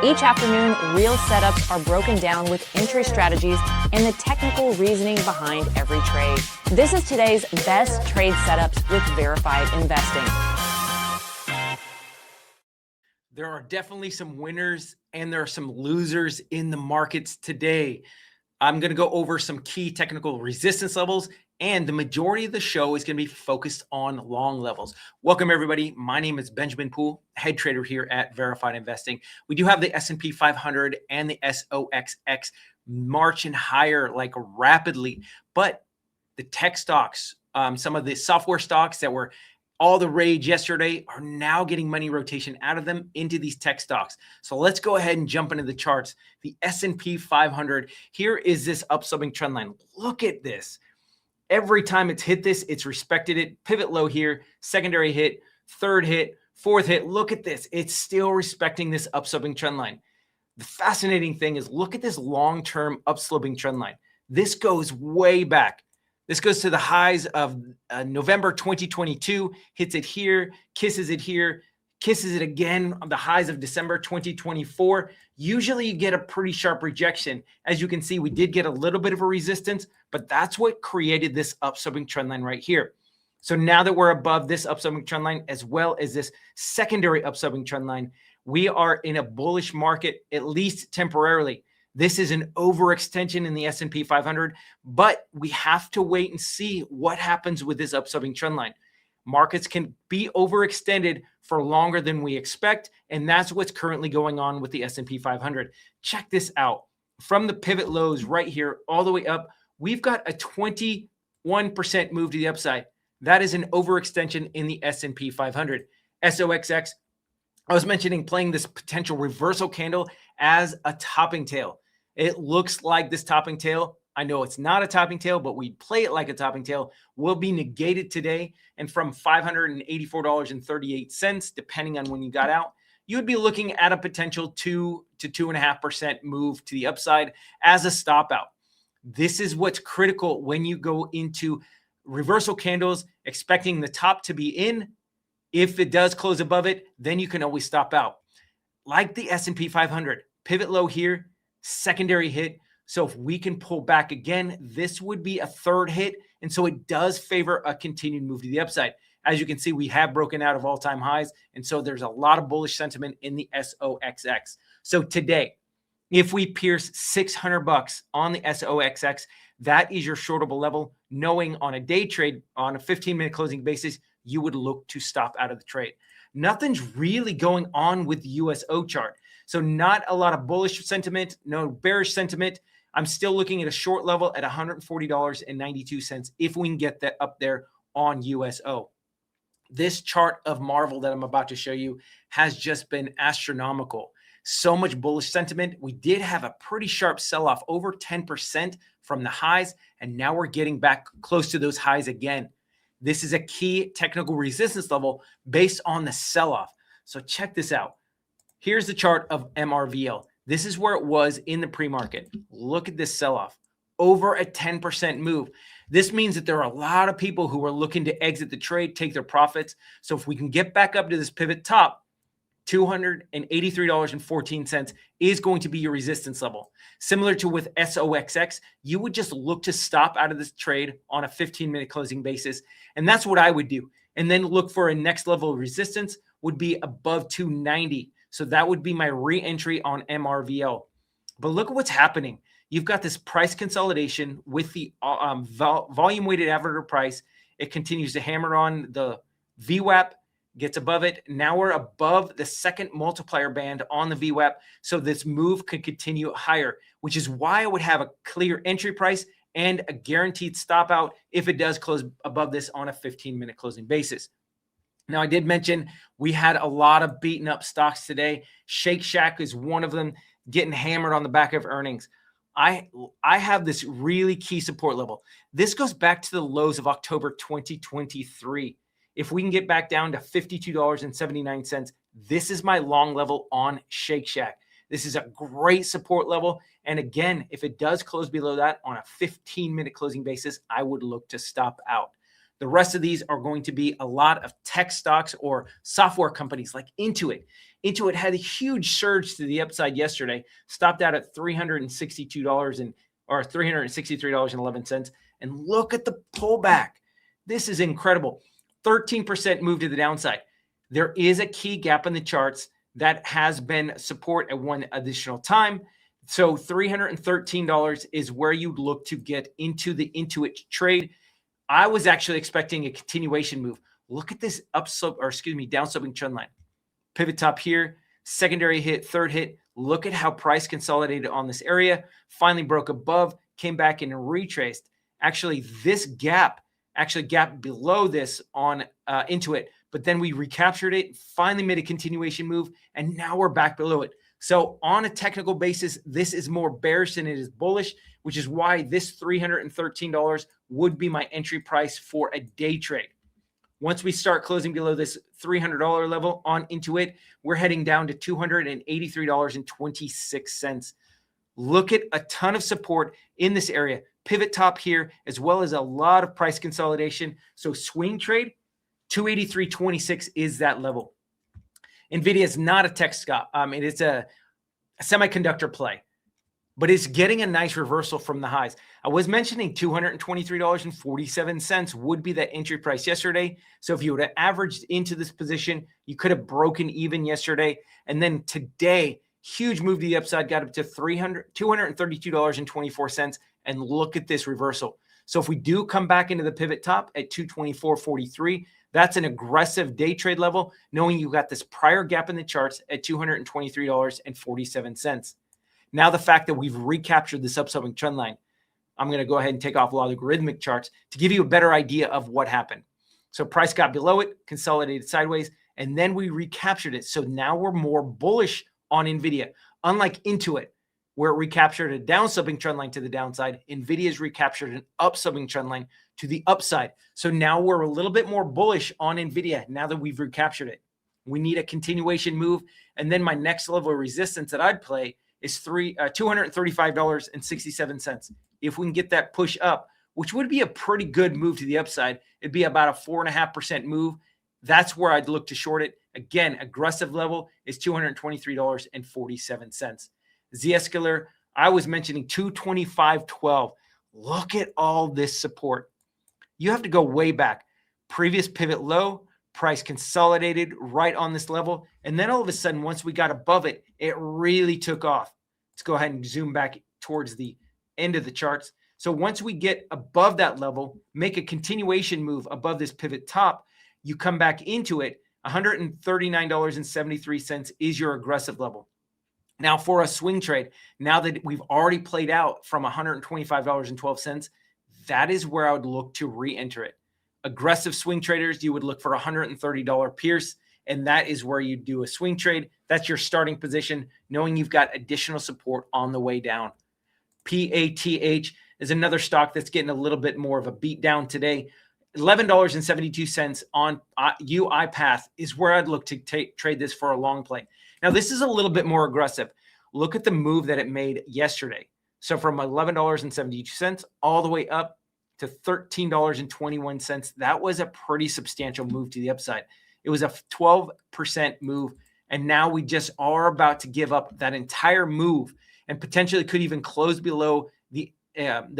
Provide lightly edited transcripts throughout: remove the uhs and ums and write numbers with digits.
Each afternoon, real setups are broken down with entry strategies and the technical reasoning behind every trade. This is today's best trade setups with verified investing. There are definitely some winners and there are some losers in the markets today. I'm going to go over some key technical resistance levels, and the majority of the show is going to be focused on long levels. Welcome, everybody. My name is Benjamin Poole, head trader here at Verified Investing. We do have the S&P 500 and the SOXX marching higher like rapidly, but the tech stocks, some of the software stocks that were all the rage yesterday are now getting money rotation out of them into these tech stocks. So let's go ahead and jump into the charts. The S&P 500, here is this upswing trend line. Look at this. Every time it's hit this, it's respected it. Pivot low here, secondary hit, third hit, fourth hit. Look at this. It's still respecting this upswing trend line. The fascinating thing is look at this long-term upsloping trend line. This goes way back. This goes to the highs of November 2022, hits it here, kisses it here, kisses it again on the highs of December 2024. Usually you get a pretty sharp rejection. As you can see, we did get a little bit of a resistance, but that's what created this upswing trend line right here. So now that we're above this upswing trend line, as well as this secondary upswing trend line, we are in a bullish market, at least temporarily. This is an overextension in the S&P 500, but we have to wait and see what happens with this upswing trend line. Markets can be overextended for longer than we expect, and that's what's currently going on with the S&P 500. Check this out. From the pivot lows right here all the way up, we've got a 21% move to the upside. That is an overextension in the S&P 500. SOXX, I was mentioning playing this potential reversal candle as a topping tail. It looks like this topping tail. I know it's not a topping tail, but we play it like a topping tail. Will be negated today. And from $584.38, depending on when you got out, you would be looking at a potential 2 to 2.5% move to the upside as a stop out. This is what's critical when you go into reversal candles, expecting the top to be in. If it does close above it, then you can always stop out. Like the S&P 500, pivot low here, secondary hit. So if we can pull back again, this would be a third hit. And so it does favor a continued move to the upside. As you can see, we have broken out of all-time highs. And so there's a lot of bullish sentiment in the SOXX. So today, if we pierce $600 on the SOXX, that is your shortable level, knowing on a day trade, on a 15-minute closing basis, you would look to stop out of the trade. Nothing's really going on with the USO chart. So not a lot of bullish sentiment, no bearish sentiment. I'm still looking at a short level at $140.92 if we can get that up there on USO. This chart of Marvel that I'm about to show you has just been astronomical. So much bullish sentiment. We did have a pretty sharp sell-off, over 10% from the highs, and now we're getting back close to those highs again. This is a key technical resistance level based on the sell-off. So check this out. Here's the chart of MRVL. This is where it was in the pre-market. Look at this sell-off. Over a 10% move. This means that there are a lot of people who are looking to exit the trade, take their profits. So if we can get back up to this pivot top, $283.14 is going to be your resistance level. Similar to with SOXX, you would just look to stop out of this trade on a 15-minute closing basis. And that's what I would do. And then look for a next level of resistance would be above 290. So that would be my re-entry on MRVL. But look at what's happening. You've got this price consolidation with the volume-weighted average order price. It continues to hammer on the VWAP, gets above it. Now we're above the second multiplier band on the VWAP. So this move could continue higher, which is why I would have a clear entry price and a guaranteed stop out if it does close above this on a 15-minute closing basis. Now, I did mention we had a lot of beaten up stocks today. Shake Shack is one of them, getting hammered on the back of earnings. I have this really key support level. This goes back to the lows of October 2023. If we can get back down to $52.79, this is my long level on Shake Shack. This is a great support level. And again, if it does close below that on a 15-minute closing basis, I would look to stop out. The rest of these are going to be a lot of tech stocks or software companies like Intuit. Intuit had a huge surge to the upside yesterday, stopped out at $362 or $363.11. And look at the pullback. This is incredible. 13% move to the downside. There is a key gap in the charts that has been support at one additional time. So $313 is where you'd look to get into the Intuit trade. I was actually expecting a continuation move. Look at this downsloping trend line. Pivot top here, secondary hit, third hit. Look at how price consolidated on this area, finally broke above, came back and retraced. Actually, this gap below this on Intuit, but then we recaptured it, finally made a continuation move, and now we're back below it. So on a technical basis, this is more bearish than it is bullish, which is why this $313 would be my entry price for a day trade. Once we start closing below this $300 level on Intuit, we're heading down to $283.26. Look at a ton of support in this area. Pivot top here, as well as a lot of price consolidation. So swing trade, 283.26 is that level. NVIDIA is not a tech stock. It's a semiconductor play, but it's getting a nice reversal from the highs. I was mentioning $223.47 would be that entry price yesterday. So if you would have averaged into this position, you could have broken even yesterday. And then today, huge move to the upside, got up to $232.24. And look at this reversal. So if we do come back into the pivot top at 224.43, that's an aggressive day trade level, knowing you got this prior gap in the charts at $223.47. Now the fact that we've recaptured this upswing trend line, I'm going to go ahead and take off logarithmic charts to give you a better idea of what happened. So price got below it, consolidated sideways, and then we recaptured it. So now we're more bullish on NVIDIA. Unlike Intuit, where it recaptured a downsloping trend line to the downside, NVIDIA's recaptured an upsloping trend line to the upside. So now we're a little bit more bullish on NVIDIA now that we've recaptured it. We need a continuation move. And then my next level of resistance that I'd play is $235.67. If we can get that push up, which would be a pretty good move to the upside, it'd be about a 4.5% move. That's where I'd look to short it. Again, aggressive level is $223.47. Zscaler, I was mentioning 225.12. Look at all this support. You have to go way back. Previous pivot low, price consolidated right on this level. And then all of a sudden, once we got above it, it really took off. Let's go ahead and zoom back towards the end of the charts. So once we get above that level, make a continuation move above this pivot top, you come back into it, $139.73 is your aggressive level. Now for a swing trade, now that we've already played out from $125.12, that is where I would look to re-enter it. Aggressive swing traders, you would look for $130 pierce, and that is where you do a swing trade. That's your starting position, knowing you've got additional support on the way down. PATH is another stock that's getting a little bit more of a beat down today. $11.72 on UiPath is where I'd look to trade this for a long play. Now, this is a little bit more aggressive. Look at the move that it made yesterday. So from $11.72 all the way up to $13.21, that was a pretty substantial move to the upside. It was a 12% move, and now we just are about to give up that entire move and potentially could even close below the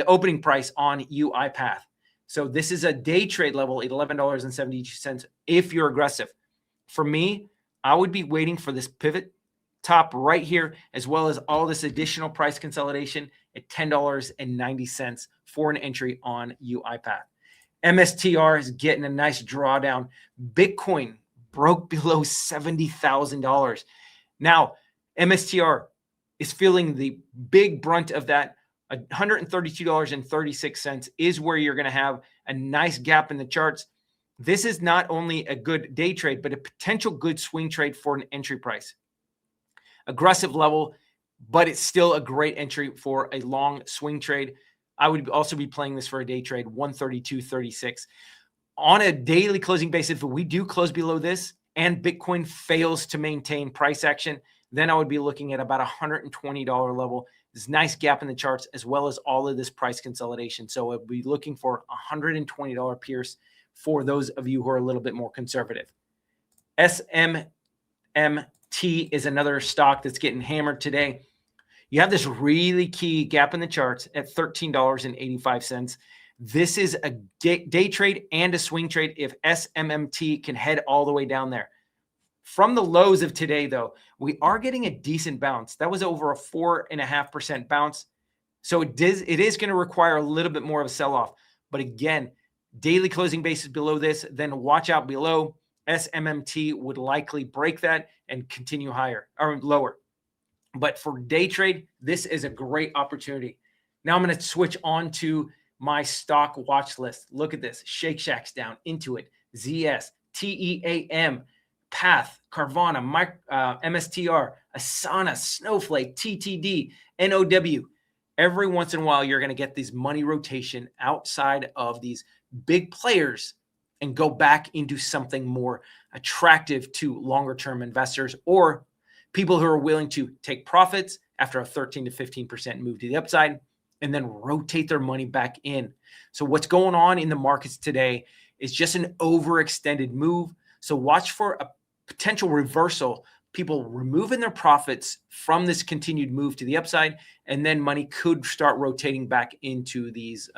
opening price on UiPath. So this is a day trade level at $11.72 if you're aggressive. For me, I would be waiting for this pivot top right here, as well as all this additional price consolidation at $10.90 for an entry on UiPath. MSTR is getting a nice drawdown. Bitcoin broke below $70,000. Now, MSTR is feeling the big brunt of that. $132.36 is where you're going to have a nice gap in the charts. This is not only a good day trade, but a potential good swing trade for an entry price. Aggressive level, but it's still a great entry for a long swing trade. I would also be playing this for a day trade, 132.36. On a daily closing basis, if we do close below this and Bitcoin fails to maintain price action, then I would be looking at about $120 level. This nice gap in the charts, as well as all of this price consolidation. So I'd be looking for $120 pierce for those of you who are a little bit more conservative. SMMT SMMT is another stock that's getting hammered today. You have this really key gap in the charts at $13.85. This is a day trade and a swing trade if SMMT can head all the way down there. From the lows of today, though, we are getting a decent bounce. That was over a 4.5% bounce. So it is going to require a little bit more of a sell-off. But again, daily closing basis below this, then watch out below. SMMT would likely break that and continue higher or lower. But for day trade, this is a great opportunity. Now I'm going to switch on to my stock watch list. Look at this. Shake Shack's down, Intuit, ZS, TEAM, Path, Carvana, MSTR, Asana, Snowflake, TTD, NOW. Every once in a while, you're going to get these money rotation outside of these big players and go back into something more attractive to longer term investors or people who are willing to take profits after a 13 to 15% move to the upside and then rotate their money back in. So what's going on in the markets today is just an overextended move. So watch for a potential reversal, people removing their profits from this continued move to the upside, and then money could start rotating back into these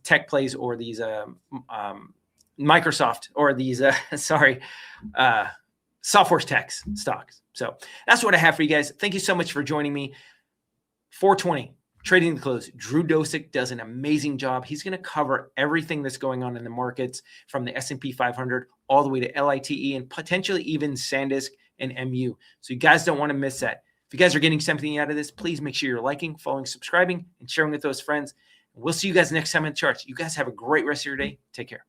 tech plays or these Microsoft or these software techs stocks. So that's what I have for you guys. Thank you so much for joining me. 420 trading the close. Drew Dosick does an amazing job. He's going to cover everything that's going on in the markets from the S&P 500 all the way to LITE and potentially even SanDisk and MU. So you guys don't want to miss that. If you guys are getting something out of this, please make sure you're liking, following, subscribing, and sharing with those friends. We'll see you guys next time in the charts. You guys have a great rest of your day. Take care.